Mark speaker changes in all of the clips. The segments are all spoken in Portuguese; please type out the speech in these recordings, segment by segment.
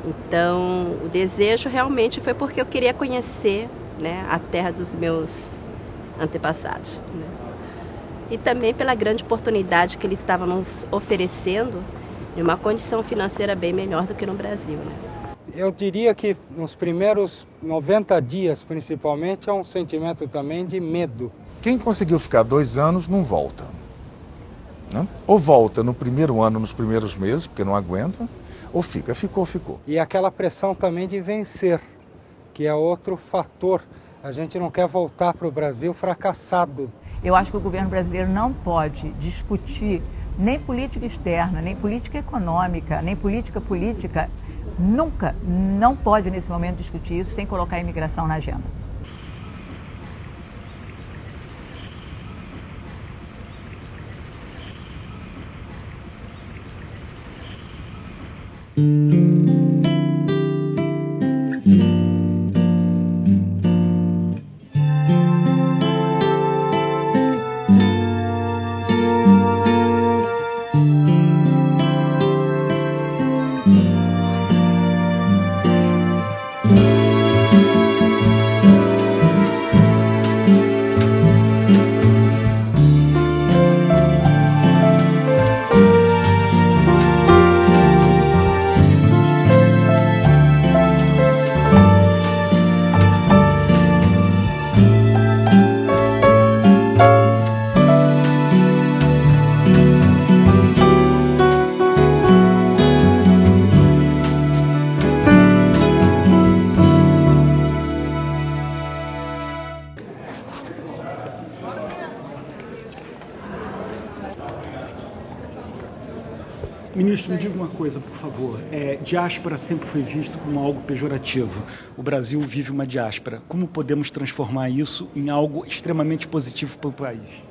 Speaker 1: Então, o desejo realmente foi porque eu queria conhecer, né, a terra dos meus antepassados, né? E também pela grande oportunidade que eles estavam nos oferecendo de uma condição financeira bem melhor do que no Brasil, né?
Speaker 2: Eu diria que nos primeiros 90 dias, principalmente, é um sentimento também de medo.
Speaker 3: Quem conseguiu ficar 2 anos não volta, né? Ou volta no primeiro ano, nos primeiros meses, porque não aguenta, ou ficou.
Speaker 2: E aquela pressão também de vencer, que é outro fator. A gente não quer voltar para o Brasil fracassado.
Speaker 4: Eu acho que o governo brasileiro não pode discutir nem política externa, nem política econômica, nem política, nunca, não pode nesse momento discutir isso sem colocar a imigração na agenda.
Speaker 5: Ministro, me diga uma coisa, por favor. Diáspora sempre foi visto como algo pejorativo. O Brasil vive uma diáspora. Como podemos transformar isso em algo extremamente positivo para o país?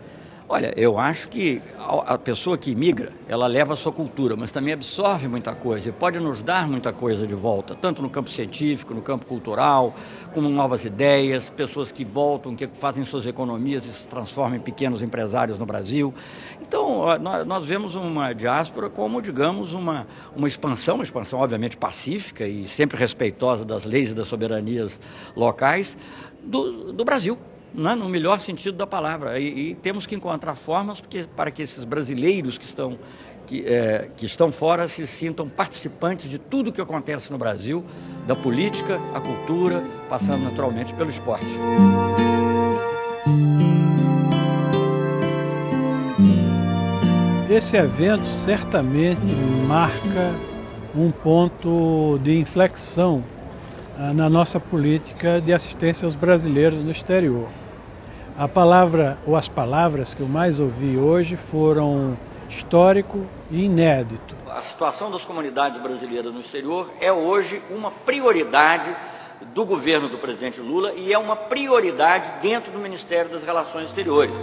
Speaker 6: Olha, eu acho que a pessoa que imigra, ela leva a sua cultura, mas também absorve muita coisa e pode nos dar muita coisa de volta, tanto no campo científico, no campo cultural, como novas ideias, pessoas que voltam, que fazem suas economias e se transformam em pequenos empresários no Brasil. Então, nós vemos uma diáspora como, digamos, uma expansão obviamente pacífica e sempre respeitosa das leis e das soberanias locais do Brasil. Né, no melhor sentido da palavra, e temos que encontrar formas para que esses brasileiros que estão fora se sintam participantes de tudo o que acontece no Brasil, da política, a cultura, passando naturalmente pelo esporte.
Speaker 7: Esse evento certamente marca um ponto de inflexão na nossa política de assistência aos brasileiros no exterior. A palavra, ou as palavras que eu mais ouvi hoje foram histórico e inédito.
Speaker 6: A situação das comunidades brasileiras no exterior é hoje uma prioridade do governo do presidente Lula e é uma prioridade dentro do Ministério das Relações Exteriores.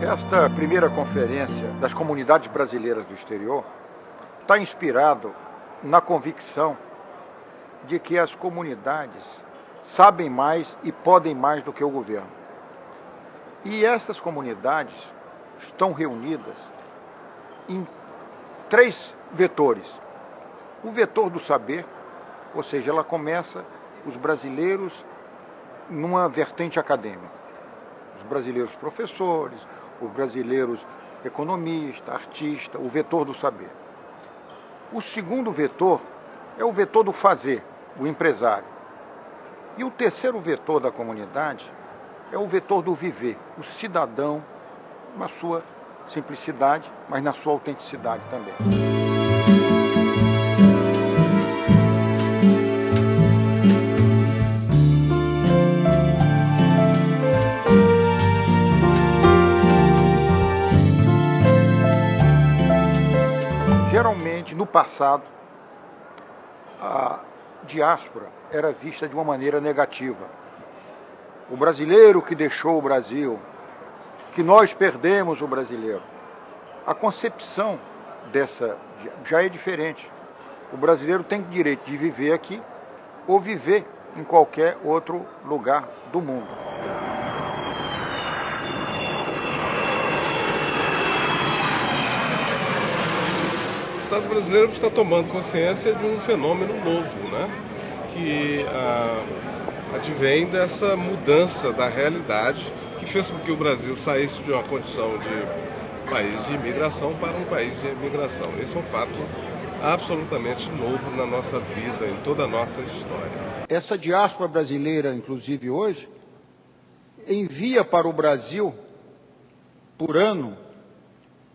Speaker 8: Esta primeira conferência das comunidades brasileiras do exterior está inspirado na convicção de que as comunidades sabem mais e podem mais do que o governo. E essas comunidades estão reunidas em 3 vetores. O vetor do saber, ou seja, ela começa os brasileiros numa vertente acadêmica. Os brasileiros professores, os brasileiros economistas, artistas, o vetor do saber. O segundo vetor é o vetor do fazer, o empresário. E o terceiro vetor da comunidade é o vetor do viver, o cidadão, na sua simplicidade, mas na sua autenticidade também. Geralmente, no passado, a diáspora era vista de uma maneira negativa. O brasileiro que deixou o Brasil, que nós perdemos o brasileiro. A concepção dessa já é diferente. O brasileiro tem direito de viver aqui ou viver em qualquer outro lugar do mundo.
Speaker 9: Estado brasileiro está tomando consciência de um fenômeno novo, né? Que advém dessa mudança da realidade que fez com que o Brasil saísse de uma condição de país de imigração para um país de imigração. Esse é um fato absolutamente novo na nossa vida, em toda a nossa história.
Speaker 8: Essa diáspora brasileira, inclusive hoje, envia para o Brasil, por ano,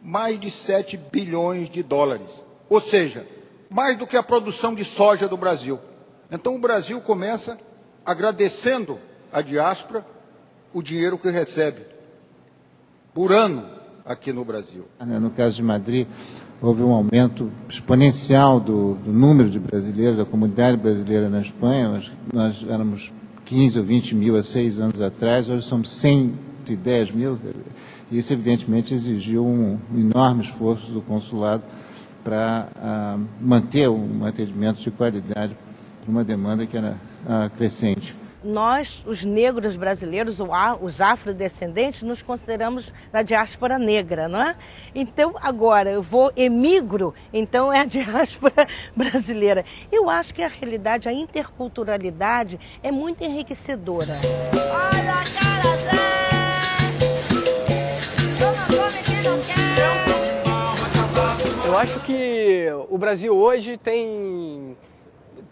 Speaker 8: mais de 7 bilhões de dólares. Ou seja, mais do que a produção de soja do Brasil. Então o Brasil começa agradecendo à diáspora o dinheiro que recebe por ano aqui no Brasil.
Speaker 10: No caso de Madrid, houve um aumento exponencial do número de brasileiros, da comunidade brasileira na Espanha. Nós éramos 15 ou 20 mil há 6 anos atrás, hoje somos 110 mil. E isso, evidentemente, exigiu um enorme esforço do consulado para manter um atendimento de qualidade para uma demanda que era crescente.
Speaker 11: Nós, os negros brasileiros, os afrodescendentes, nos consideramos da diáspora negra, não é? Então, agora, emigro, então é a diáspora brasileira. Eu acho que a realidade, a interculturalidade é muito enriquecedora.
Speaker 12: Eu acho que o Brasil hoje tem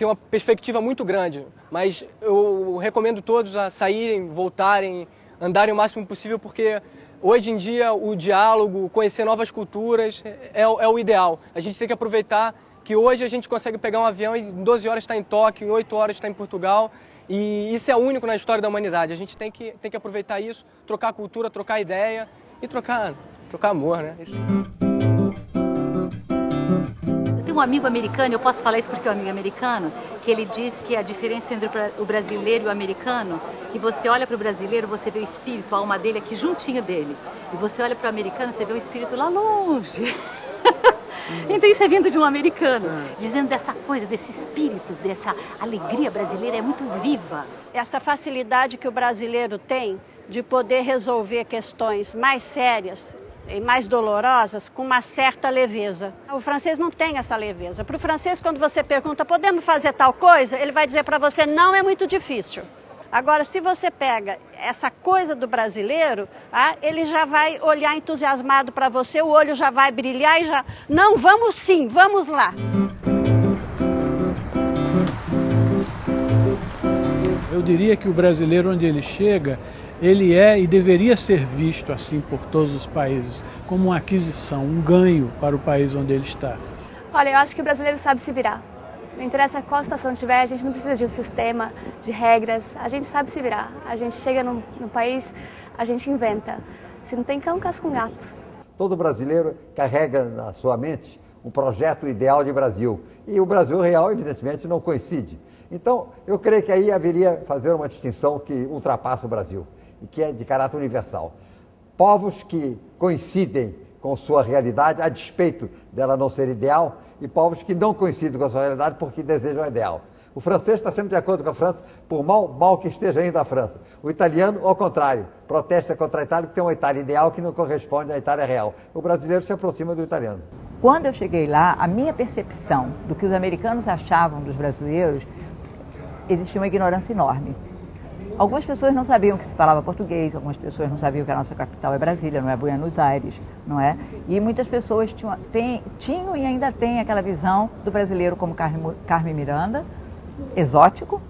Speaker 12: uma perspectiva muito grande, mas eu recomendo todos a saírem, voltarem, andarem o máximo possível, porque hoje em dia o diálogo, conhecer novas culturas é o ideal. A gente tem que aproveitar que hoje a gente consegue pegar um avião e em 12 horas está em Tóquio, em 8 horas está em Portugal, e isso é único na história da humanidade. A gente tem que aproveitar isso, trocar cultura, trocar ideia e trocar amor, né?
Speaker 13: Um amigo americano, eu posso falar isso porque é um amigo americano, que ele diz que a diferença entre o brasileiro e o americano, que você olha para o brasileiro, você vê o espírito, a alma dele aqui juntinho dele. E você olha para o americano, você vê o espírito lá longe. Então isso é vindo de um americano, dizendo dessa coisa, desse espírito, dessa alegria brasileira, é muito viva.
Speaker 14: Essa facilidade que o brasileiro tem de poder resolver questões mais sérias e mais dolorosas com uma certa leveza. O francês não tem essa leveza. Para o francês, quando você pergunta, podemos fazer tal coisa? Ele vai dizer para você, não, é muito difícil. Agora, se você pega essa coisa do brasileiro, ele já vai olhar entusiasmado para você, o olho já vai brilhar e já... Não, vamos sim, vamos lá.
Speaker 7: Eu diria que o brasileiro, onde ele chega, ele é e deveria ser visto assim por todos os países, como uma aquisição, um ganho para o país onde ele está.
Speaker 15: Olha, eu acho que o brasileiro sabe se virar. Não interessa qual situação tiver, a gente não precisa de um sistema, de regras, a gente sabe se virar. A gente chega no país, a gente inventa. Se não tem cão, casca um gato.
Speaker 16: Todo brasileiro carrega na sua mente um projeto ideal de Brasil. E o Brasil real, evidentemente, não coincide. Então, eu creio que aí haveria fazer uma distinção que ultrapassa o Brasil e que é de caráter universal. Povos que coincidem com sua realidade, a despeito dela não ser ideal, e povos que não coincidem com a sua realidade porque desejam o ideal. O francês está sempre de acordo com a França, por mal que esteja indo a França. O italiano, ao contrário, protesta contra a Itália, porque tem uma Itália ideal que não corresponde à Itália real. O brasileiro se aproxima do italiano.
Speaker 4: Quando eu cheguei lá, a minha percepção do que os americanos achavam dos brasileiros, existia uma ignorância enorme. Algumas pessoas não sabiam que se falava português, algumas pessoas não sabiam que a nossa capital é Brasília, não é Buenos Aires, não é? E muitas pessoas tinham e ainda têm aquela visão do brasileiro como Carmen Miranda, exótico,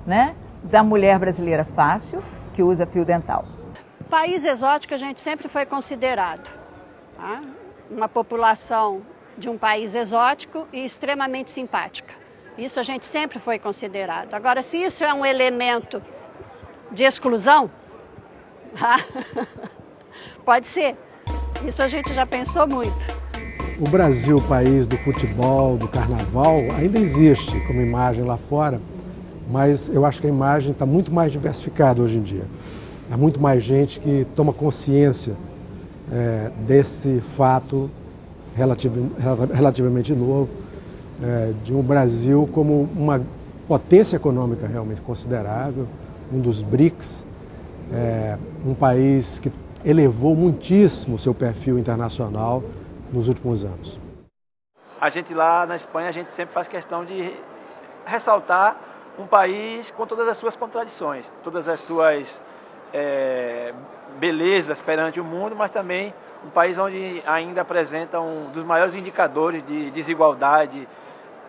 Speaker 4: né? Da mulher brasileira fácil, que usa fio dental.
Speaker 14: País exótico a gente sempre foi considerado, tá? Uma população de um país exótico e extremamente simpática. Isso a gente sempre foi considerado. Agora, se isso é um elemento de exclusão, pode ser. Isso a gente já pensou muito.
Speaker 17: O Brasil, país do futebol, do carnaval, ainda existe como imagem lá fora, mas eu acho que a imagem está muito mais diversificada hoje em dia. Há muito mais gente que toma consciência desse fato relativamente novo, de um Brasil como uma potência econômica realmente considerável, um dos BRICS, um país que elevou muitíssimo o seu perfil internacional nos últimos anos.
Speaker 18: a gente lá na Espanha, a gente sempre faz questão de ressaltar um país com todas as suas contradições, todas as suas belezas perante o mundo, mas também um país onde ainda apresenta um dos maiores indicadores de desigualdade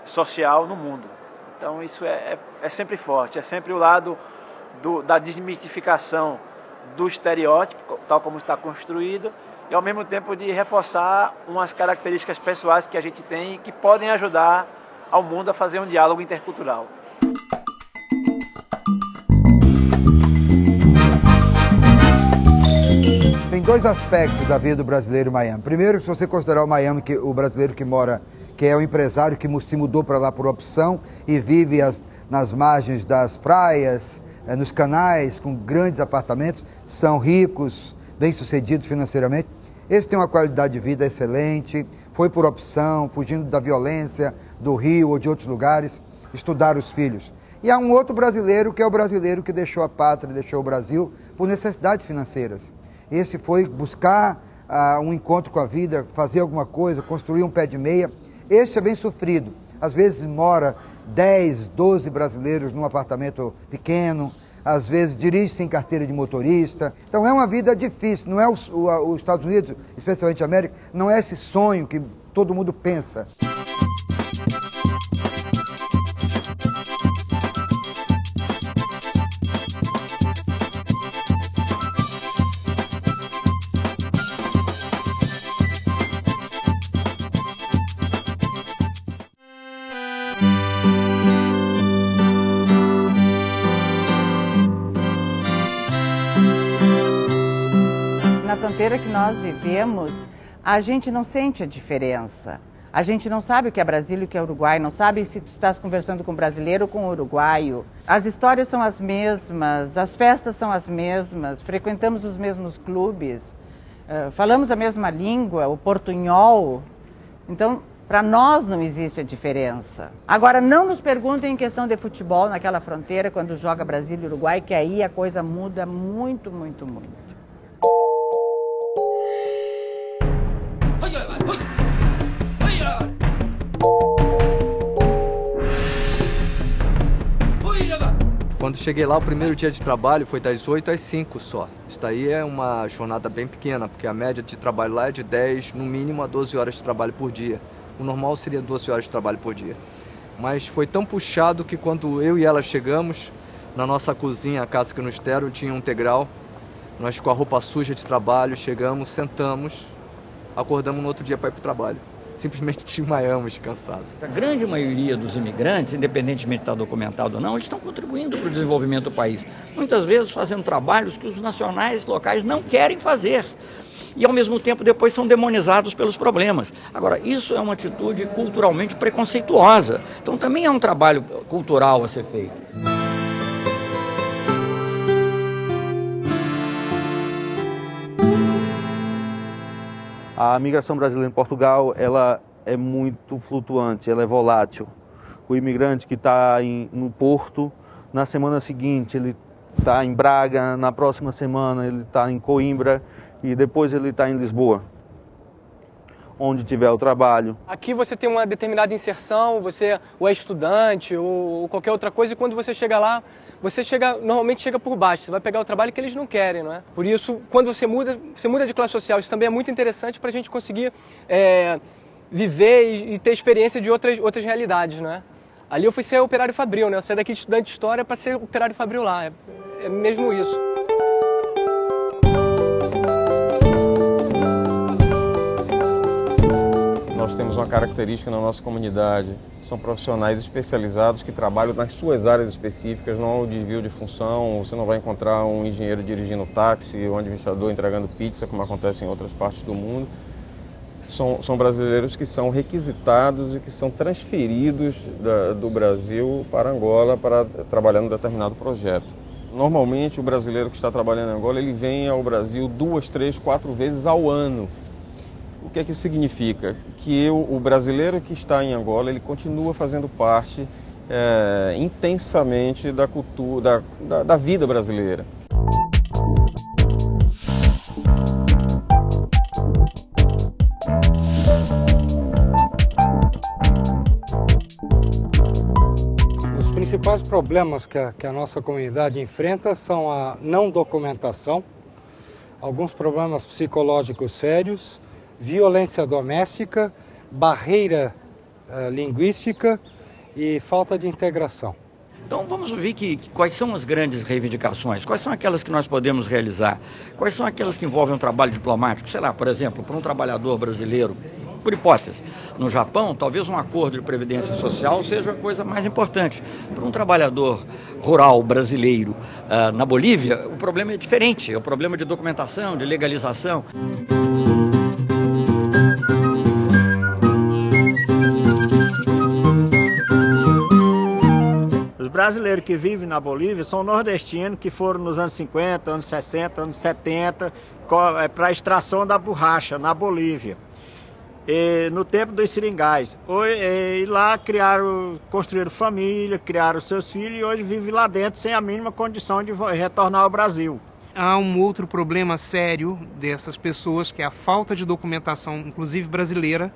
Speaker 18: social no mundo. Então isso é sempre forte, é sempre o lado da desmitificação do estereótipo, tal como está construído, e ao mesmo tempo de reforçar umas características pessoais que a gente tem que podem ajudar ao mundo a fazer um diálogo intercultural.
Speaker 19: Tem dois aspectos da vida do brasileiro em Miami. Primeiro, se você considerar o Miami, o brasileiro que mora, que é o empresário que se mudou para lá por opção e vive nas margens das praias, nos canais, com grandes apartamentos, são ricos, bem-sucedidos financeiramente. Esse tem uma qualidade de vida excelente, foi por opção, fugindo da violência do Rio ou de outros lugares, estudar os filhos. E há um outro brasileiro, que é o brasileiro que deixou a pátria, deixou o Brasil por necessidades financeiras. Esse foi buscar um encontro com a vida, fazer alguma coisa, construir um pé de meia. Esse é bem sofrido. Às vezes mora 10, 12 brasileiros num apartamento pequeno, às vezes dirige sem carteira de motorista. Então é uma vida difícil, não é os Estados Unidos, especialmente a América, não é esse sonho que todo mundo pensa.
Speaker 4: Na fronteira que nós vivemos, a gente não sente a diferença. A gente não sabe o que é Brasil e o que é Uruguai, não sabe se tu estás conversando com brasileiro ou com uruguaio. As histórias são as mesmas, as festas são as mesmas, frequentamos os mesmos clubes, falamos a mesma língua, o portunhol. Então, para nós não existe a diferença. Agora, não nos perguntem em questão de futebol naquela fronteira, quando joga Brasil e Uruguai, que aí a coisa muda muito, muito, muito.
Speaker 20: Quando cheguei lá, o primeiro dia de trabalho foi das 8 às 5 só. Isso daí é uma jornada bem pequena, porque a média de trabalho lá é de 10, no mínimo, a 12 horas de trabalho por dia. O normal seria 12 horas de trabalho por dia. Mas foi tão puxado que quando eu e ela chegamos, na nossa cozinha, a casa que nos deram, tinha um integral. Nós com a roupa suja de trabalho, chegamos, sentamos, acordamos no outro dia para ir para o trabalho. Simplesmente desmaiamos cansados.
Speaker 6: A grande maioria dos imigrantes, independentemente de estar documentado ou não, eles estão contribuindo para o desenvolvimento do país. Muitas vezes fazendo trabalhos que os nacionais locais não querem fazer. E ao mesmo tempo depois são demonizados pelos problemas. Agora, isso é uma atitude culturalmente preconceituosa. Então também é um trabalho cultural a ser feito.
Speaker 21: A migração brasileira em Portugal, ela é muito flutuante, ela é volátil. O imigrante que está no Porto, na semana seguinte ele está em Braga, na próxima semana ele está em Coimbra e depois ele está em Lisboa, onde tiver o trabalho.
Speaker 12: Aqui você tem uma determinada inserção, você ou é estudante ou qualquer outra coisa, e quando você chega lá, normalmente chega por baixo, você vai pegar o trabalho que eles não querem, não é? Por isso, quando você muda de classe social, isso também é muito interessante para a gente conseguir viver e ter experiência de outras realidades, não é? Ali eu fui ser operário fabril, né? Eu saí daqui de estudante de história para ser operário fabril lá, é mesmo isso.
Speaker 9: Nós temos uma característica na nossa comunidade, são profissionais especializados que trabalham nas suas áreas específicas, não há um desvio de função, você não vai encontrar um engenheiro dirigindo táxi, um administrador entregando pizza, como acontece em outras partes do mundo. São brasileiros que são requisitados e que são transferidos do Brasil para Angola para trabalhar em determinado projeto. Normalmente o brasileiro que está trabalhando em Angola, ele vem ao Brasil 2, 3, 4 vezes ao ano. O que é que isso significa? Que o brasileiro que está em Angola, ele continua fazendo parte intensamente da cultura, da vida brasileira.
Speaker 2: principais problemas que a nossa comunidade enfrenta são a não documentação, alguns problemas psicológicos sérios, violência doméstica, barreira linguística e falta de integração.
Speaker 6: Então vamos ouvir quais são as grandes reivindicações, quais são aquelas que nós podemos realizar, quais são aquelas que envolvem um trabalho diplomático, sei lá, por exemplo, para um trabalhador brasileiro, por hipótese, no Japão, talvez um acordo de previdência social seja a coisa mais importante. Para um trabalhador rural brasileiro na Bolívia, o problema é diferente, é o problema de documentação, de legalização.
Speaker 1: Brasileiros que vivem na Bolívia são nordestinos que foram nos anos 50, anos 60, anos 70 para a extração da borracha na Bolívia, no tempo dos seringais. E lá construíram família, criaram seus filhos e hoje vivem lá dentro sem a mínima condição de retornar ao Brasil.
Speaker 22: Há um outro problema sério dessas pessoas, que é a falta de documentação, inclusive brasileira,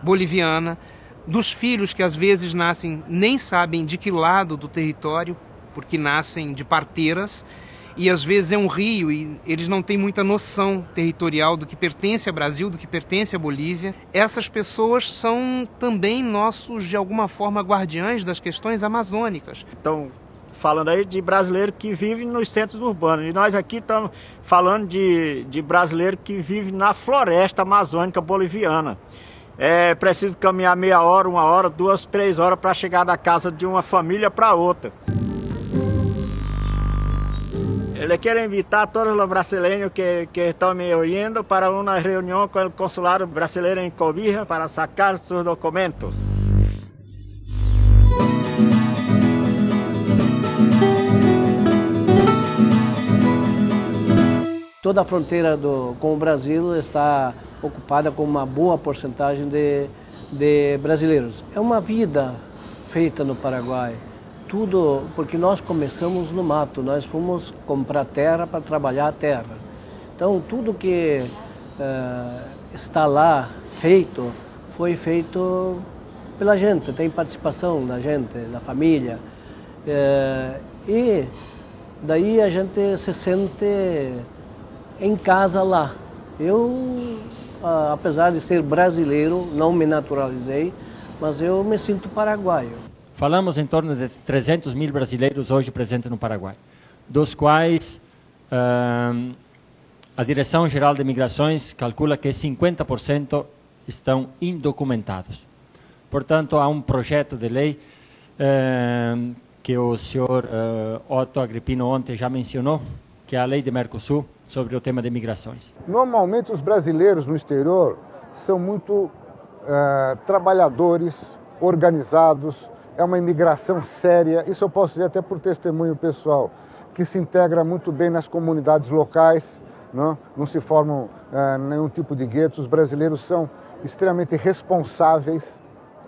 Speaker 22: boliviana, dos filhos que às vezes nascem, nem sabem de que lado do território, porque nascem de parteiras, e às vezes é um rio e eles não têm muita noção territorial do que pertence ao Brasil, do que pertence à Bolívia. Essas pessoas são também nossos, de alguma forma, guardiães das questões amazônicas.
Speaker 1: Então, falando aí de brasileiro que vive nos centros urbanos, e nós aqui estamos falando de brasileiro que vive na floresta amazônica boliviana. É preciso caminhar meia hora, 1 hora, 2, 3 horas para chegar da casa de uma família para outra. Ele quer invitar todos os brasileiros que estão me ouvindo para uma reunião com o consulado brasileiro em Cobija para sacar seus documentos.
Speaker 23: Toda a fronteira com o Brasil está ocupada com uma boa porcentagem de brasileiros. É uma vida feita no Paraguai, tudo porque nós começamos no mato, nós fomos comprar terra para trabalhar a terra. Então tudo que está lá feito, foi feito pela gente, tem participação da gente, da família. E daí a gente se sente em casa lá. Eu, apesar de ser brasileiro, não me naturalizei, mas eu me sinto paraguaio.
Speaker 24: Falamos em torno de 300 mil brasileiros hoje presentes no Paraguai, dos quais a Direção-Geral de Migrações calcula que 50% estão indocumentados. Portanto, há um projeto de lei que o senhor Otto Agripino ontem já mencionou, que é a lei de Mercosul, sobre o tema de migrações.
Speaker 25: Normalmente os brasileiros no exterior são muito trabalhadores, organizados, é uma imigração séria, isso eu posso dizer até por testemunho pessoal, que se integra muito bem nas comunidades locais, não se formam nenhum tipo de guetos, os brasileiros são extremamente responsáveis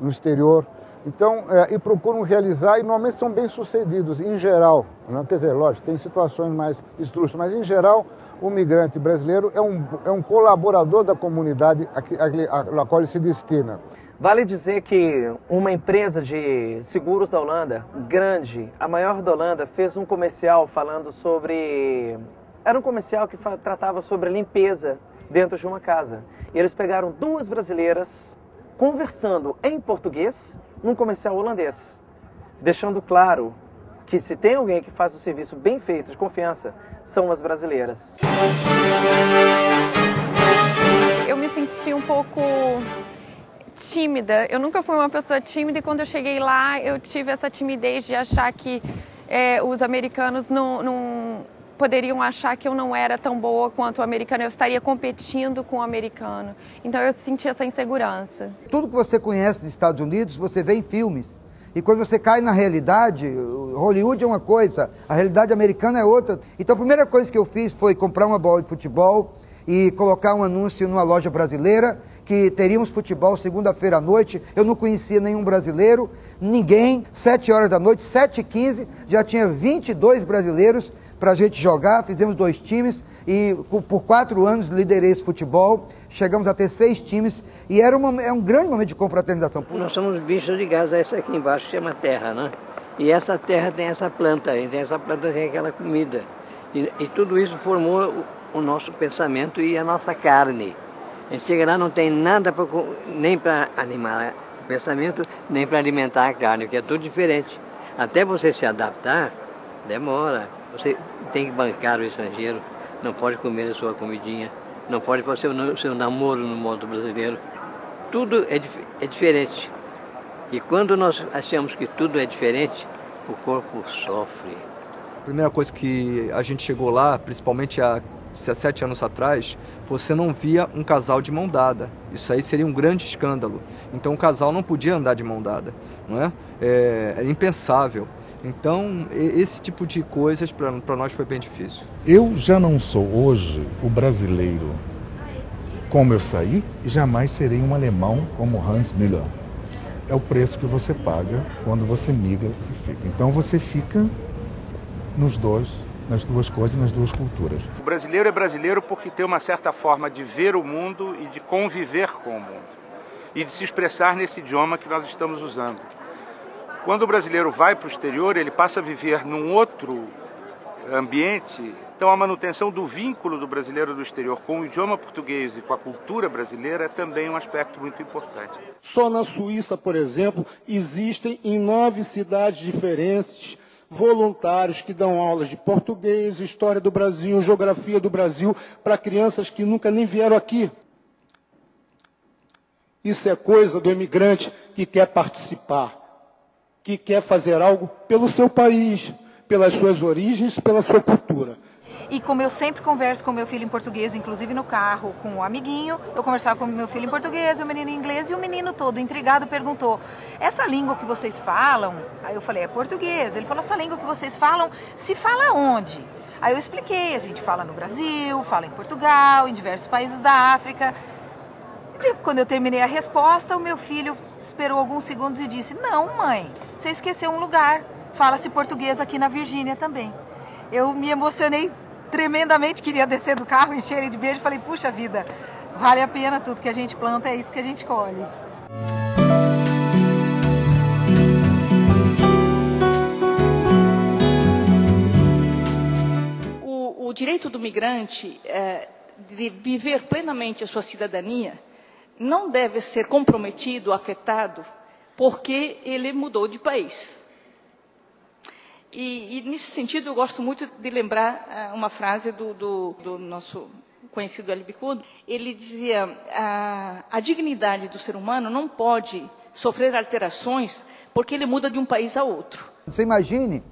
Speaker 25: no exterior, então, e procuram realizar, e normalmente são bem-sucedidos, em geral, quer dizer, lógico, tem situações mais estrúxulas, mas em geral, o migrante brasileiro é um colaborador da comunidade a qual ele se destina.
Speaker 26: Vale dizer que uma empresa de seguros da Holanda, grande, a maior da Holanda, fez um comercial falando sobre... Era um comercial que tratava sobre limpeza dentro de uma casa. E eles pegaram 2 brasileiras conversando em português num comercial holandês, deixando claro que se tem alguém que faz o serviço bem feito, de confiança, são as brasileiras.
Speaker 27: Eu me senti um pouco tímida. Eu nunca fui uma pessoa tímida e quando eu cheguei lá eu tive essa timidez de achar que os americanos não poderiam achar que eu não era tão boa quanto o americano, eu estaria competindo com o americano. Então eu senti essa insegurança.
Speaker 19: Tudo que você conhece dos Estados Unidos, você vê em filmes. E quando você cai na realidade, Hollywood é uma coisa, a realidade americana é outra. Então a primeira coisa que eu fiz foi comprar uma bola de futebol e colocar um anúncio numa loja brasileira, que teríamos futebol segunda-feira à noite. Eu não conhecia nenhum brasileiro, ninguém. 7 horas da noite, 7h15, já tinha 22 brasileiros para a gente jogar, fizemos 2 times e por 4 anos liderei esse futebol, chegamos a ter 6 times e é um grande momento de confraternização.
Speaker 28: Nós somos bichos ligados a essa aqui embaixo, que chama terra, né?
Speaker 3: E essa terra tem essa planta, e essa planta tem aquela comida. E tudo isso formou o nosso pensamento e a nossa carne. A gente chega lá, não tem nada nem para animar o pensamento, nem para alimentar a carne, porque é tudo diferente. Até você se adaptar, demora. Você tem que bancar o estrangeiro, não pode comer a sua comidinha, não pode fazer o seu namoro no modo brasileiro. Tudo é diferente. E quando nós achamos que tudo é diferente, o corpo sofre.
Speaker 20: A primeira coisa que a gente chegou lá, principalmente há 17 anos atrás, você não via um casal de mão dada. Isso aí seria um grande escândalo. Então o casal não podia andar de mão dada, não é? Era impensável. Então esse tipo de coisas para nós foi bem difícil.
Speaker 5: Eu já não sou hoje o brasileiro como eu saí e jamais serei um alemão como Hans Müller. É o preço que você paga quando você migra e fica. Então você fica nas duas coisas, nas duas culturas.
Speaker 7: O brasileiro é brasileiro porque tem uma certa forma de ver o mundo e de conviver com o mundo. E de se expressar nesse idioma que nós estamos usando. Quando o brasileiro vai para o exterior, ele passa a viver num outro ambiente. Então a manutenção do vínculo do brasileiro do exterior com o idioma português e com a cultura brasileira é também um aspecto muito importante.
Speaker 8: Só na Suíça, por exemplo, existem em 9 cidades diferentes voluntários que dão aulas de português, história do Brasil, geografia do Brasil, para crianças que nunca nem vieram aqui. Isso é coisa do imigrante que quer participar, que quer fazer algo pelo seu país, pelas suas origens, pela sua cultura.
Speaker 10: E como eu sempre converso com meu filho em português, inclusive no carro, com um amiguinho, eu conversava com meu filho em português, o menino em inglês, e o menino todo intrigado perguntou: essa língua que vocês falam? Aí eu falei: é português. Ele falou: essa língua que vocês falam, se fala onde? Aí eu expliquei: a gente fala no Brasil, fala em Portugal, em diversos países da África. E quando eu terminei a resposta, o meu filho esperou alguns segundos e disse: não, mãe, você esqueceu um lugar, fala-se português aqui na Virgínia também. Eu me emocionei tremendamente, queria descer do carro, encher ele de beijo, falei: puxa vida, vale a pena, tudo que a gente planta é isso que a gente colhe.
Speaker 11: O direito do migrante de viver plenamente a sua cidadania não deve ser comprometido, afetado, porque ele mudou de país. E nesse sentido, eu gosto muito de lembrar uma frase do nosso conhecido L. Bicudo. Ele dizia: a dignidade do ser humano não pode sofrer alterações porque ele muda de um país a outro.
Speaker 19: Você imagine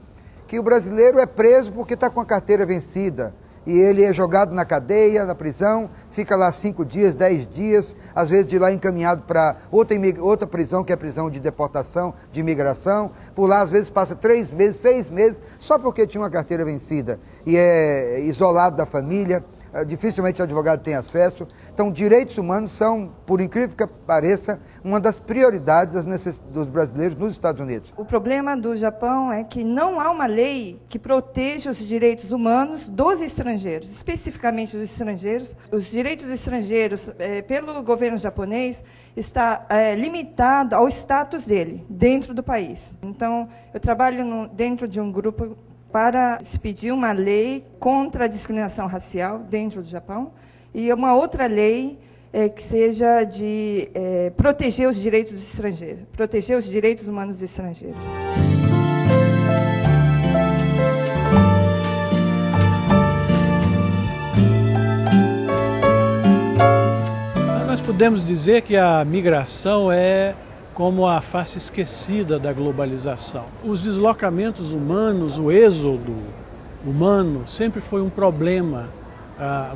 Speaker 19: que o brasileiro é preso porque está com a carteira vencida. E ele é jogado na cadeia, na prisão, fica lá 5 dias, 10 dias, às vezes de lá encaminhado para outra prisão, que é a prisão de deportação, de imigração. Por lá, às vezes, passa 3 meses, 6 meses, só porque tinha uma carteira vencida. E é isolado da família, dificilmente o advogado tem acesso. Então, direitos humanos são, por incrível que pareça, uma das prioridades dos brasileiros nos Estados Unidos.
Speaker 13: O problema do Japão é que não há uma lei que proteja os direitos humanos dos estrangeiros, especificamente dos estrangeiros. Os direitos estrangeiros, pelo governo japonês, está limitado ao status dele, dentro do país. Então, eu trabalho dentro de um grupo para expedir uma lei contra a discriminação racial dentro do Japão e uma outra lei que seja de proteger os direitos dos estrangeiros, proteger os direitos humanos dos estrangeiros.
Speaker 23: Nós podemos dizer que a migração é como a face esquecida da globalização. Os deslocamentos humanos, o êxodo humano, sempre foi um problema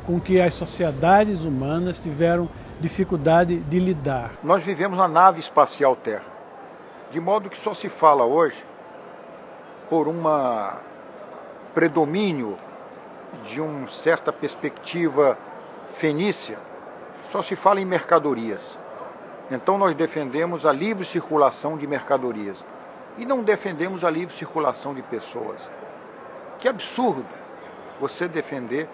Speaker 23: com que as sociedades humanas tiveram dificuldade de lidar.
Speaker 28: Nós vivemos na nave espacial Terra, de modo que só se fala hoje, por um predomínio de uma certa perspectiva fenícia, só se fala em mercadorias. Então nós defendemos a livre circulação de mercadorias e não defendemos a livre circulação de pessoas. Que absurdo você defender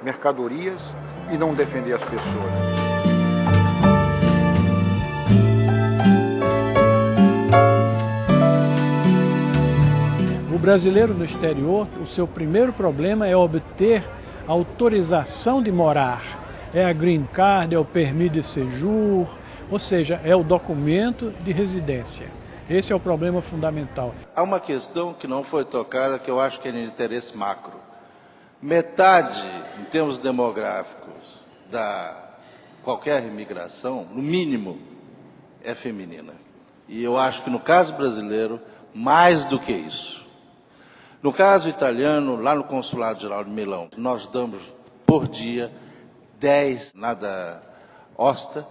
Speaker 28: mercadorias e não defender as pessoas.
Speaker 4: O brasileiro no exterior, o seu primeiro problema é obter autorização de morar. É a green card, é o permis de séjour, ou seja, é o documento de residência. Esse é o problema fundamental.
Speaker 12: Há uma questão que não foi tocada, que eu acho que é de interesse macro. Metade, em termos demográficos, da qualquer imigração, no mínimo, é feminina. E eu acho que no caso brasileiro, mais do que isso. No caso italiano, lá no Consulado Geral de Milão, nós damos por dia 10 nada osta,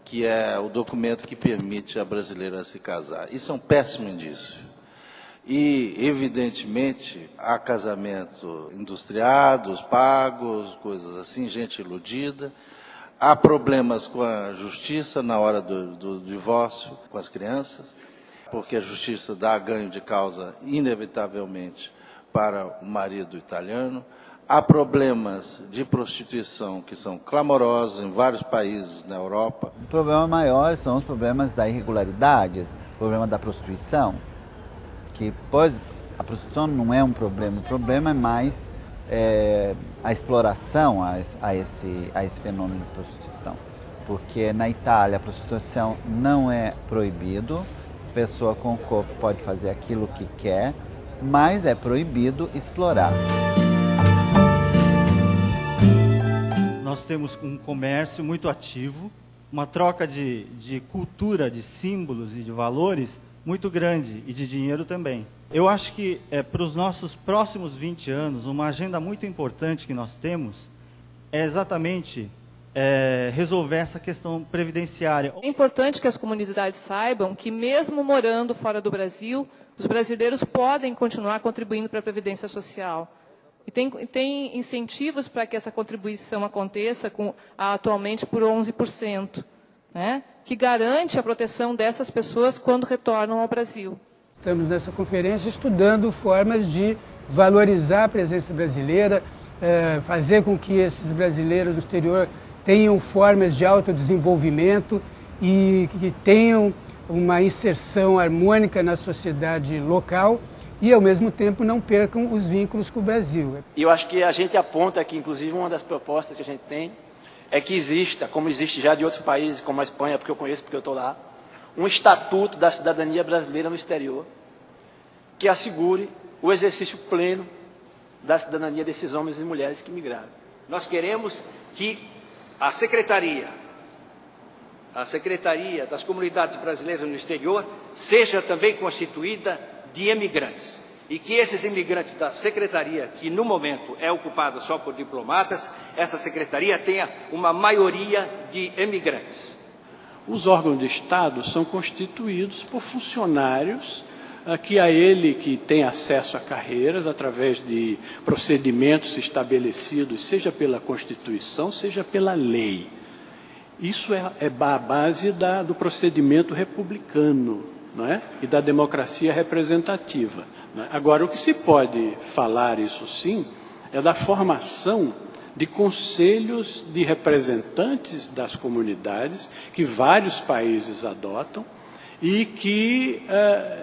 Speaker 12: que é o documento que permite a brasileira se casar. Isso é um péssimo indício. E, evidentemente, há casamento industriados, pagos, coisas assim, gente iludida. Há problemas com a justiça na hora do divórcio com as crianças, porque a justiça dá ganho de causa, inevitavelmente, para o marido italiano. Há problemas de prostituição que são clamorosos em vários países na Europa.
Speaker 14: O problema maior são os problemas da irregularidade, o problema da prostituição, que a prostituição não é um problema, o problema é mais a exploração a esse fenômeno de prostituição. Porque na Itália a prostituição não é proibido, a pessoa com o corpo pode fazer aquilo que quer, mas é proibido explorar.
Speaker 15: Nós temos um comércio muito ativo, uma troca de cultura, de símbolos e de valores muito grande, e de dinheiro também. Eu acho que para os nossos próximos 20 anos, uma agenda muito importante que nós temos é exatamente resolver essa questão previdenciária.
Speaker 16: É importante que as comunidades saibam que mesmo morando fora do Brasil, os brasileiros podem continuar contribuindo para a Previdência Social. E tem incentivos para que essa contribuição aconteça atualmente por 11%, né? Que garante a proteção dessas pessoas quando retornam ao Brasil.
Speaker 17: Estamos nessa conferência estudando formas de valorizar a presença brasileira, fazer com que esses brasileiros no exterior tenham formas de autodesenvolvimento e que tenham uma inserção harmônica na sociedade local e, ao mesmo tempo, não percam os vínculos com o Brasil.
Speaker 18: E eu acho que a gente aponta aqui, inclusive, uma das propostas que a gente tem é que exista, como existe já de outros países, como a Espanha, porque eu conheço, porque eu estou lá, um estatuto da cidadania brasileira no exterior, que assegure o exercício pleno da cidadania desses homens e mulheres que migraram.
Speaker 21: Nós queremos que a Secretaria das Comunidades Brasileiras no Exterior seja também constituída de imigrantes. E que esses imigrantes da Secretaria, que no momento é ocupada só por diplomatas, essa Secretaria tenha uma maioria de imigrantes.
Speaker 29: Os órgãos de Estado são constituídos por funcionários que tem acesso a carreiras através de procedimentos estabelecidos, seja pela Constituição, seja pela lei. Isso é a base do procedimento republicano, não é? E da democracia representativa. Não é? Agora, o que se pode falar, isso sim, é da formação de conselhos de representantes das comunidades que vários países adotam e que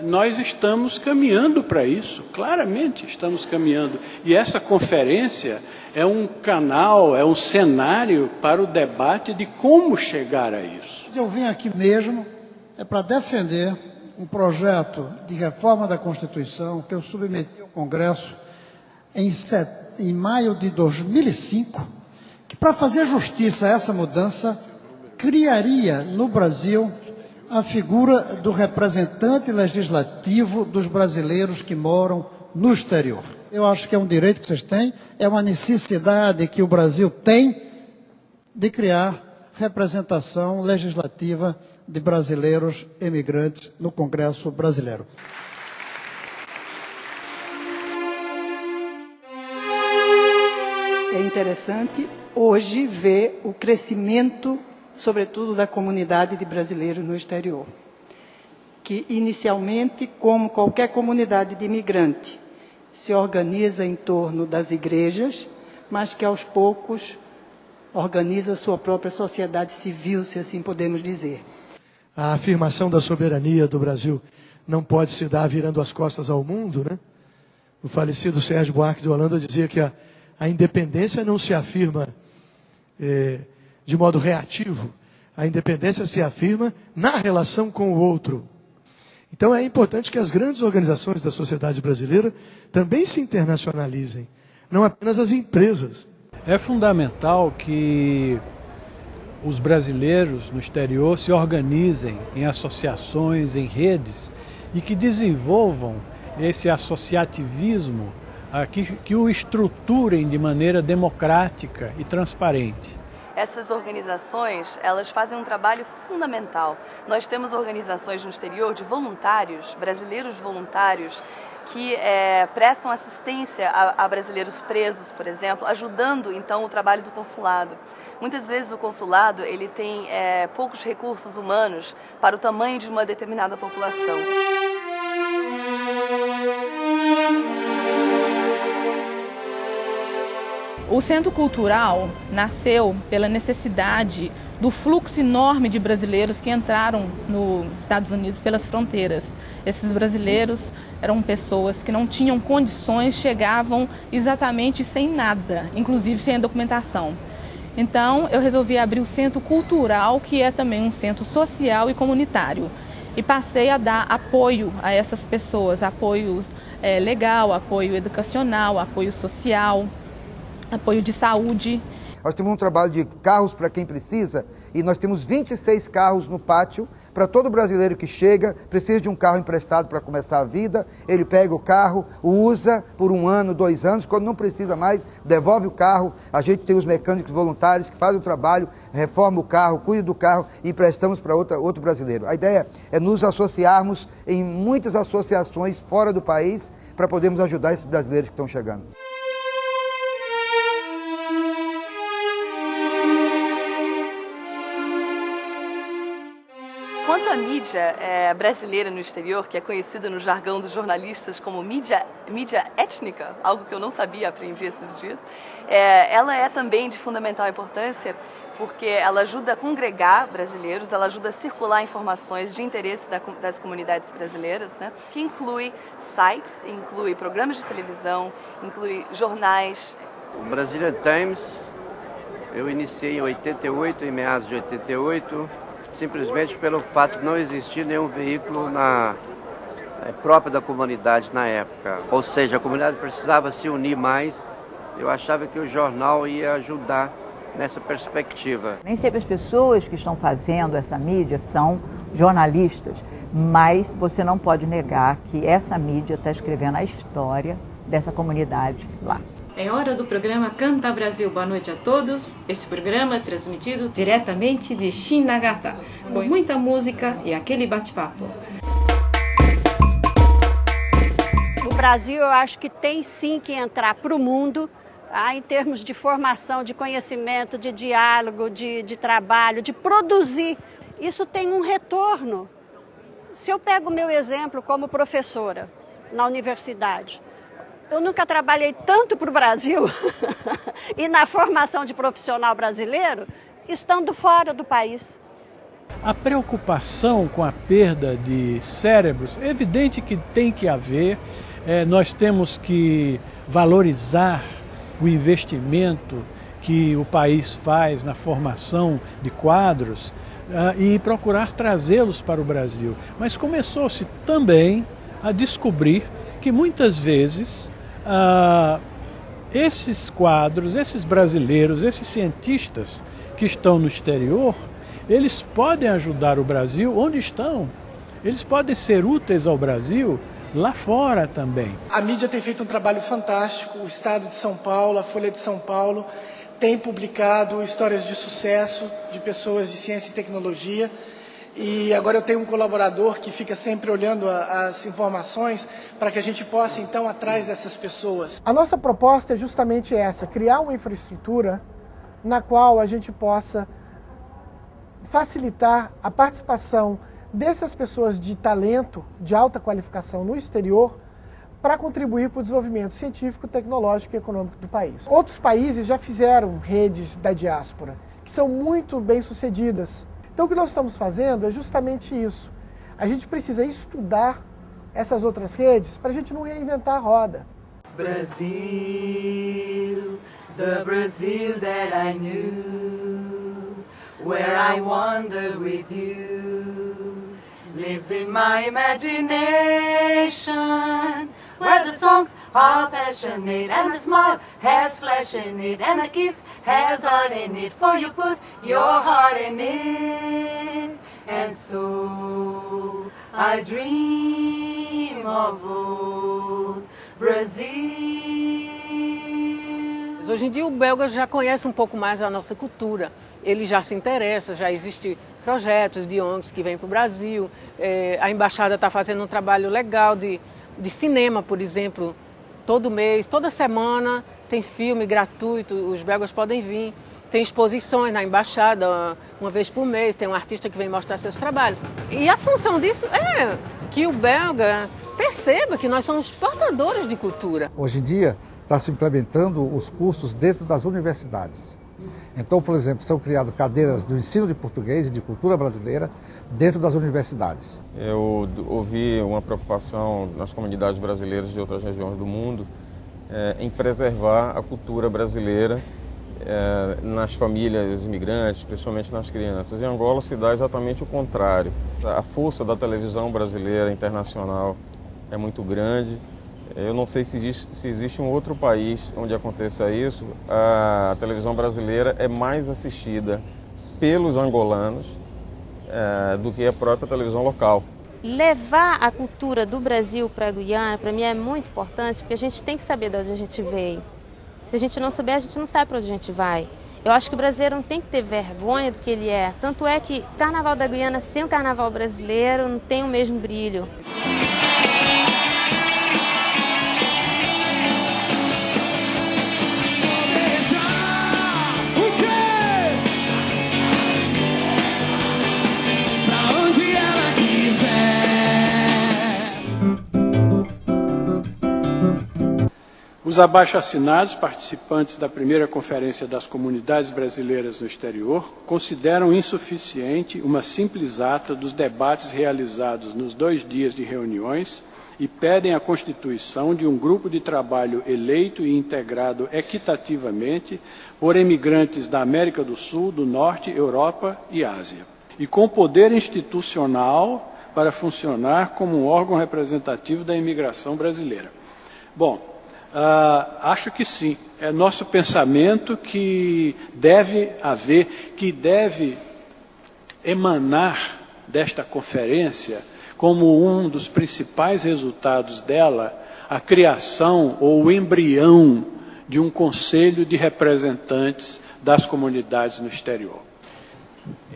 Speaker 29: nós estamos caminhando para isso, claramente estamos caminhando. E essa conferência é um canal, é um cenário para o debate de como chegar a isso.
Speaker 30: Eu vim aqui mesmo para defender um projeto de reforma da Constituição que eu submeti ao Congresso em maio de 2005, que para fazer justiça a essa mudança, criaria no Brasil a figura do representante legislativo dos brasileiros que moram no exterior. Eu acho que é um direito que vocês têm, é uma necessidade que o Brasil tem de criar representação legislativa de brasileiros emigrantes no Congresso brasileiro.
Speaker 31: É interessante hoje ver o crescimento, sobretudo da comunidade de brasileiros no exterior, que inicialmente, como qualquer comunidade de imigrante, se organiza em torno das igrejas, mas que aos poucos organiza sua própria sociedade civil, se assim podemos dizer.
Speaker 32: A afirmação da soberania do Brasil não pode se dar virando as costas ao mundo, né?
Speaker 1: O falecido Sérgio Buarque de Holanda dizia que a independência não se afirma de modo reativo. A independência se afirma na relação com o outro. Então é importante que as grandes organizações da sociedade brasileira também se internacionalizem, não apenas as empresas.
Speaker 4: É fundamental que os brasileiros no exterior se organizem em associações, em redes, e que desenvolvam esse associativismo, que o estruturem de maneira democrática e transparente.
Speaker 2: Essas organizações, elas fazem um trabalho fundamental. Nós temos organizações no exterior de voluntários, brasileiros voluntários, que prestam assistência a brasileiros presos, por exemplo, ajudando então o trabalho do consulado. Muitas vezes o consulado ele tem poucos recursos humanos para o tamanho de uma determinada população.
Speaker 3: O Centro Cultural nasceu pela necessidade do fluxo enorme de brasileiros que entraram nos Estados Unidos pelas fronteiras. Esses brasileiros eram pessoas que não tinham condições, chegavam exatamente sem nada, inclusive sem a documentação. Então eu resolvi abrir o Centro Cultural, que é também um centro social e comunitário. E passei a dar apoio a essas pessoas, apoio legal, apoio educacional, apoio social, apoio de saúde.
Speaker 19: Nós temos um trabalho de carros para quem precisa e nós temos 26 carros no pátio para todo brasileiro que chega, precisa de um carro emprestado para começar a vida, ele pega o carro, usa por 1 ano, 2 anos, quando não precisa mais, devolve o carro, a gente tem os mecânicos voluntários que fazem o trabalho, reforma o carro, cuida do carro e emprestamos para outro brasileiro. A ideia é nos associarmos em muitas associações fora do país para podermos ajudar esses brasileiros que estão chegando.
Speaker 2: Quanto à mídia brasileira no exterior, que é conhecida no jargão dos jornalistas como mídia étnica, algo que eu não sabia, aprendi esses dias, ela é também de fundamental importância porque ela ajuda a congregar brasileiros, ela ajuda a circular informações de interesse das comunidades brasileiras, né? Que inclui sites, inclui programas de televisão, inclui jornais.
Speaker 21: O Brazilian Times, eu iniciei em 88, em meados de 88, simplesmente pelo fato de não existir nenhum veículo próprio da comunidade na época. Ou seja, a comunidade precisava se unir mais. Eu achava que o jornal ia ajudar nessa perspectiva.
Speaker 6: Nem sempre as pessoas que estão fazendo essa mídia são jornalistas, mas você não pode negar que essa mídia está escrevendo a história dessa comunidade lá.
Speaker 9: É hora do programa Canta Brasil. Boa noite a todos. Esse programa é transmitido diretamente de Shinagata, com muita música e aquele bate-papo.
Speaker 20: O Brasil, eu acho que tem sim que entrar para o mundo, em termos de formação, de conhecimento, de diálogo, de trabalho, de produzir. Isso tem um retorno. Se eu pego o meu exemplo como professora na universidade, eu nunca trabalhei tanto para o Brasil e na formação de profissional brasileiro, estando fora do país.
Speaker 4: A preocupação com a perda de cérebros, é evidente que tem que haver, nós temos que valorizar o investimento que o país faz na formação de quadros e procurar trazê-los para o Brasil. Mas começou-se também a descobrir que muitas vezes esses quadros, esses brasileiros, esses cientistas que estão no exterior, eles podem ajudar o Brasil onde estão. Eles podem ser úteis ao Brasil lá fora também.
Speaker 22: A mídia tem feito um trabalho fantástico. O Estado de São Paulo, a Folha de São Paulo, tem publicado histórias de sucesso de pessoas de ciência e tecnologia. E agora eu tenho um colaborador que fica sempre olhando as informações para que a gente possa, então, atrás dessas pessoas.
Speaker 24: A nossa proposta é justamente essa, criar uma infraestrutura na qual a gente possa facilitar a participação dessas pessoas de talento, de alta qualificação no exterior, para contribuir para o desenvolvimento científico, tecnológico e econômico do país. Outros países já fizeram redes da diáspora, que são muito bem-sucedidas. Então o que nós estamos fazendo é justamente isso. A gente precisa estudar essas outras redes para a gente não reinventar a roda.
Speaker 5: Brazil, the Brazil that I knew, where I wandered with you, lives in my imagination, where the songs are passionate and the smile has flesh in it and a kiss has heart in it, for you put your heart in it. And so I dream of old Brasil.
Speaker 7: Hoje em dia o belga já conhece um pouco mais a nossa cultura, ele já se interessa, já existem projetos de ONGs que vêm para o Brasil, a embaixada está fazendo um trabalho legal de cinema, por exemplo, todo mês, toda semana tem filme gratuito, os belgas podem vir, tem exposições na embaixada, uma vez por mês, tem um artista que vem mostrar seus trabalhos. E a função disso é que o belga perceba que nós somos portadores de cultura.
Speaker 8: Hoje em dia está se implementando os cursos dentro das universidades. Então, por exemplo, são criadas cadeiras do ensino de português e de cultura brasileira dentro das universidades.
Speaker 10: Eu ouvi uma preocupação nas comunidades brasileiras de outras regiões do mundo em preservar a cultura brasileira nas famílias imigrantes, principalmente nas crianças. Em Angola se dá exatamente o contrário. A força da televisão brasileira internacional é muito grande. Eu não sei se existe um outro país onde aconteça isso. A televisão brasileira é mais assistida pelos angolanos do que a própria televisão local.
Speaker 11: Levar a cultura do Brasil para a Guiana, para mim, é muito importante, porque a gente tem que saber de onde a gente veio. Se a gente não souber, a gente não sabe para onde a gente vai. Eu acho que o brasileiro não tem que ter vergonha do que ele é. Tanto é que o Carnaval da Guiana sem o Carnaval brasileiro não tem o mesmo brilho.
Speaker 29: Os abaixo-assinados, participantes da primeira Conferência das Comunidades Brasileiras no Exterior, consideram insuficiente uma simples ata dos debates realizados nos 2 dias de reuniões e pedem a constituição de um grupo de trabalho eleito e integrado equitativamente por emigrantes da América do Sul, do Norte, Europa e Ásia, e com poder institucional para funcionar como um órgão representativo da imigração brasileira. Bom, acho que sim, é nosso pensamento que deve haver, que deve emanar desta conferência, como um dos principais resultados dela, a criação ou o embrião de um conselho de representantes das comunidades no exterior.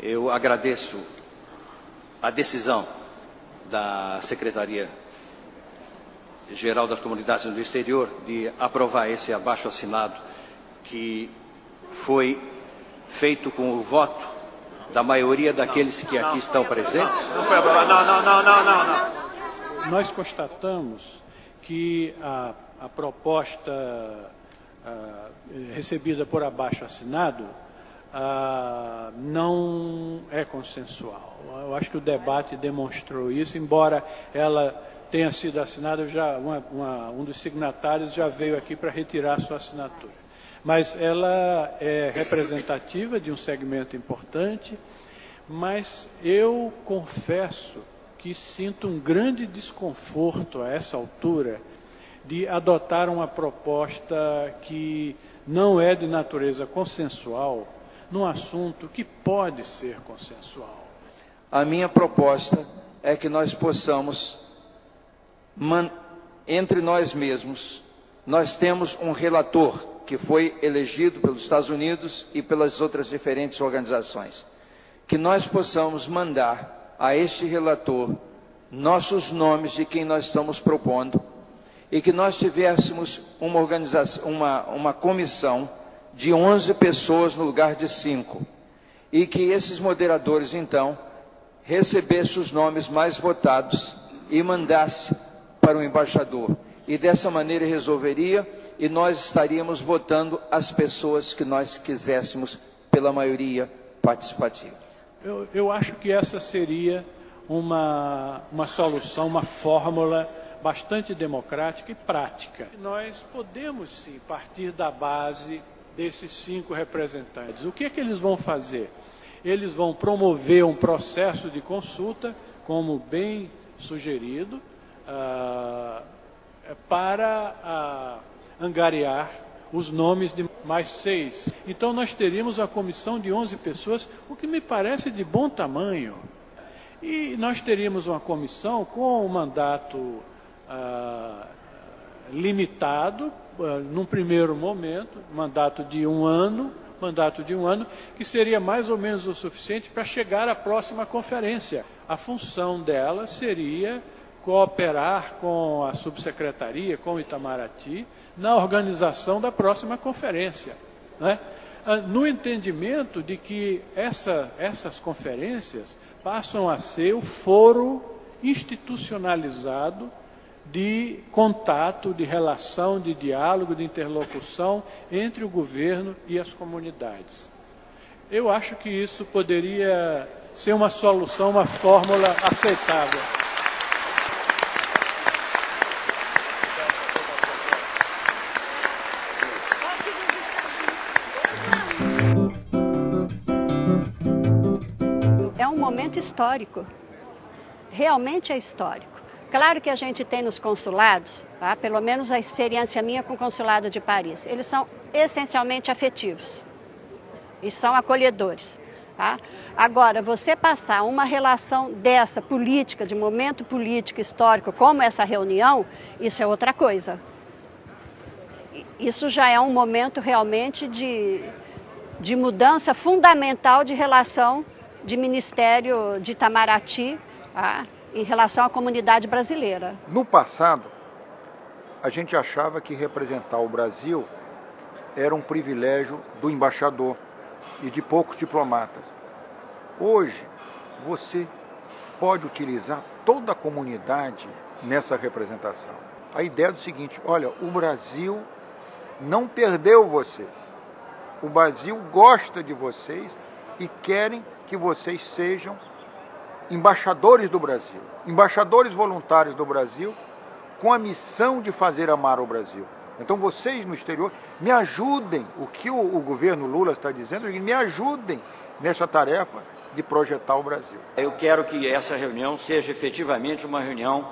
Speaker 21: Eu agradeço a decisão da Secretaria-Geral das Comunidades no Exterior de aprovar esse abaixo-assinado que foi feito com o voto da maioria daqueles que aqui estão presentes.
Speaker 29: Não foi aprovado. Não. Nós constatamos que a proposta recebida por abaixo-assinado não é consensual. Eu acho que o debate demonstrou isso, embora ela tenha sido assinada, um dos signatários já veio aqui para retirar sua assinatura. Mas ela é representativa de um segmento importante, mas eu confesso que sinto um grande desconforto a essa altura de adotar uma proposta que não é de natureza consensual num assunto que pode ser consensual.
Speaker 13: A minha proposta é que nós possamos, entre nós mesmos, nós temos um relator que foi elegido pelos Estados Unidos e pelas outras diferentes organizações, que nós possamos mandar a este relator nossos nomes de quem nós estamos propondo e que nós tivéssemos uma comissão de 11 pessoas no lugar de 5 e que esses moderadores então recebessem os nomes mais votados e mandasse para o embaixador, e dessa maneira resolveria e nós estaríamos votando as pessoas que nós quiséssemos pela maioria participativa.
Speaker 29: Eu acho que essa seria uma solução, uma fórmula
Speaker 4: bastante democrática e prática. Nós podemos sim partir da base desses 5 representantes. O que é que eles vão fazer? Eles vão promover um processo de consulta, como bem sugerido, para angariar os nomes de mais 6. Então nós teríamos uma comissão de 11 pessoas, o que me parece de bom tamanho. E nós teríamos uma comissão com um mandato limitado, num primeiro momento, mandato de um ano, que seria mais ou menos o suficiente para chegar à próxima conferência. A função dela seria cooperar com a subsecretaria, com o Itamaraty, na organização da próxima conferência, né? No entendimento de que essas conferências passam a ser o foro institucionalizado de contato, de relação, de diálogo, de interlocução entre o governo e as comunidades. Eu acho que isso poderia ser uma solução, uma fórmula aceitável.
Speaker 20: É um momento histórico, realmente é histórico. Claro que a gente tem nos consulados, tá? Pelo menos a experiência minha com o consulado de Paris, eles são essencialmente afetivos e são acolhedores. Tá? Agora, você passar uma relação dessa política, de momento político histórico, como essa reunião, isso é outra coisa. Isso já é um momento realmente de mudança fundamental de relação de Ministério de Itamaraty, tá? Em relação à comunidade brasileira.
Speaker 12: No passado, a gente achava que representar o Brasil era um privilégio do embaixador e de poucos diplomatas. Hoje, você pode utilizar toda a comunidade nessa representação. A ideia é o seguinte: olha, o Brasil não perdeu vocês. O Brasil gosta de vocês e querem que vocês sejam embaixadores do Brasil, embaixadores voluntários do Brasil, com a missão de fazer amar o Brasil. Então vocês no exterior me ajudem, o que o governo Lula está dizendo, me ajudem nessa tarefa de projetar o Brasil.
Speaker 14: Eu quero que essa reunião seja efetivamente uma reunião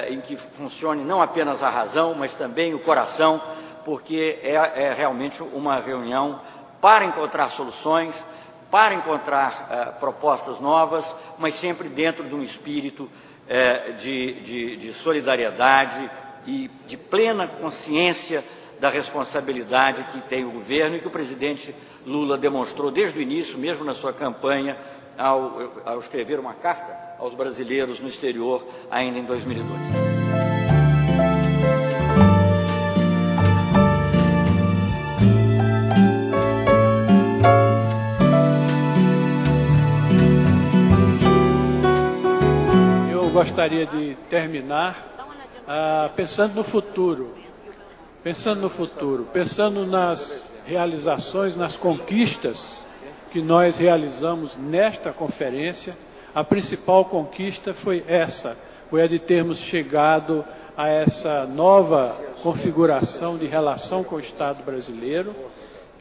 Speaker 14: em que funcione não apenas a razão, mas também o coração, porque é realmente uma reunião para encontrar soluções, para encontrar propostas novas, mas sempre dentro de um espírito de solidariedade e de plena consciência da responsabilidade que tem o governo e que o presidente Lula demonstrou desde o início, mesmo na sua campanha, ao escrever uma carta aos brasileiros no exterior ainda em 2002.
Speaker 4: Gostaria de terminar pensando no futuro, pensando nas realizações, nas conquistas que nós realizamos nesta conferência. A principal conquista foi a de termos chegado a essa nova configuração de relação com o Estado brasileiro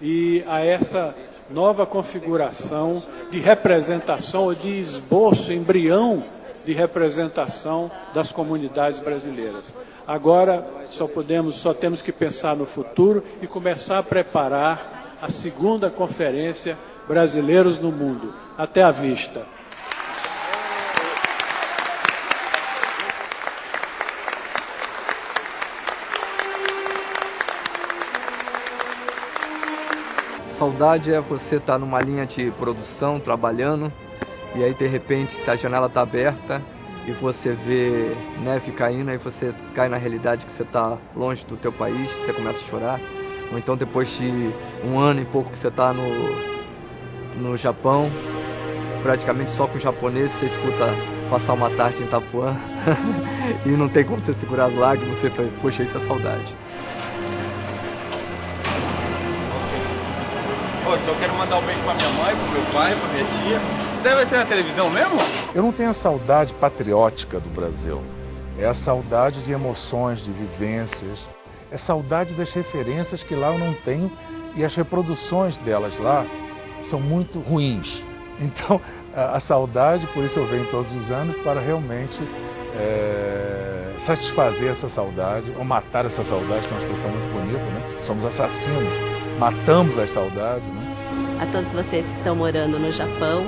Speaker 4: e a essa nova configuração de representação ou de esboço, embrião de representação das comunidades brasileiras. Agora só temos que pensar no futuro e começar a preparar a segunda conferência Brasileiros no Mundo. Até à vista.
Speaker 15: Saudade é você estar numa linha de produção, trabalhando, e aí de repente se a janela está aberta e você vê neve caindo, aí você cai na realidade que você está longe do teu país, você começa a chorar. Ou então depois de um ano e pouco que você está no Japão, praticamente só com japonês, você escuta passar uma tarde em Itapuã e não tem como você segurar as lágrimas, você fala, poxa, isso é saudade.
Speaker 16: Então eu quero mandar um beijo pra minha mãe, pro meu pai, pra minha tia. Isso deve ser na televisão mesmo?
Speaker 17: Eu não tenho a saudade patriótica do Brasil.
Speaker 1: É a saudade de emoções, de vivências. É saudade das referências que lá eu não tenho e as reproduções delas lá são muito ruins. Então, a saudade, por isso eu venho todos os anos, para realmente satisfazer essa saudade, ou matar essa saudade, que é uma expressão muito bonita, né? Somos assassinos, matamos as saudades, né?
Speaker 3: A todos vocês que estão morando no Japão,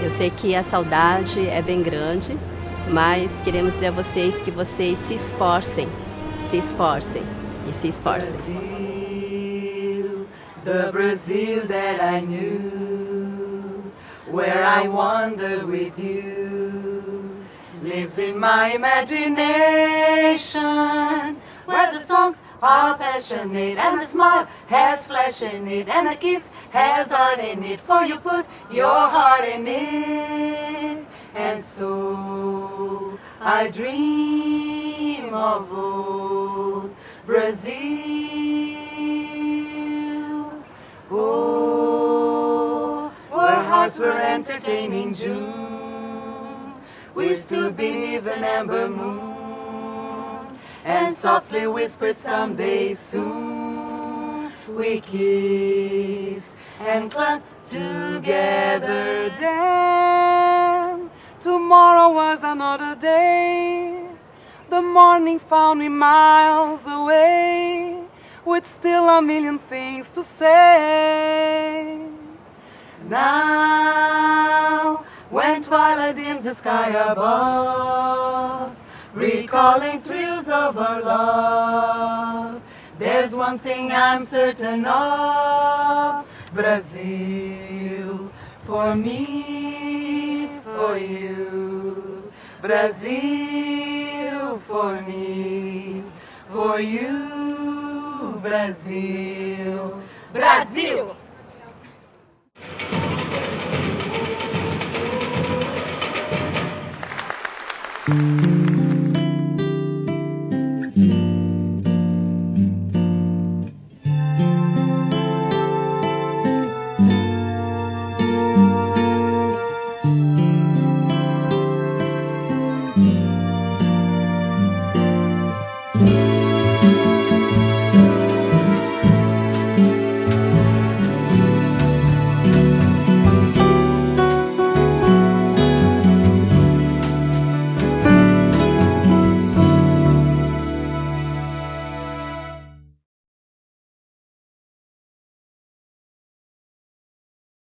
Speaker 3: eu sei que a saudade é bem grande, mas queremos dizer a vocês que vocês se esforcem e se esforcem.
Speaker 5: The Brazil that I knew, where I wandered with you, lives in my imagination, where the songs are passionate and the smile has flesh in it and a kiss has heart in it, for you put your heart in it. And so I dream of old Brazil. Oh, where hearts were entertaining June, we stood beneath an amber moon and softly whispered someday soon we kissed and clung together. Then tomorrow was another day. The morning found me miles away, with still a million things to say. Now, when twilight dims the sky above, recalling thrills of our love, there's one thing I'm certain of: Brazil, for me, for you. Brazil, for me, for you. Brasil, Brasil!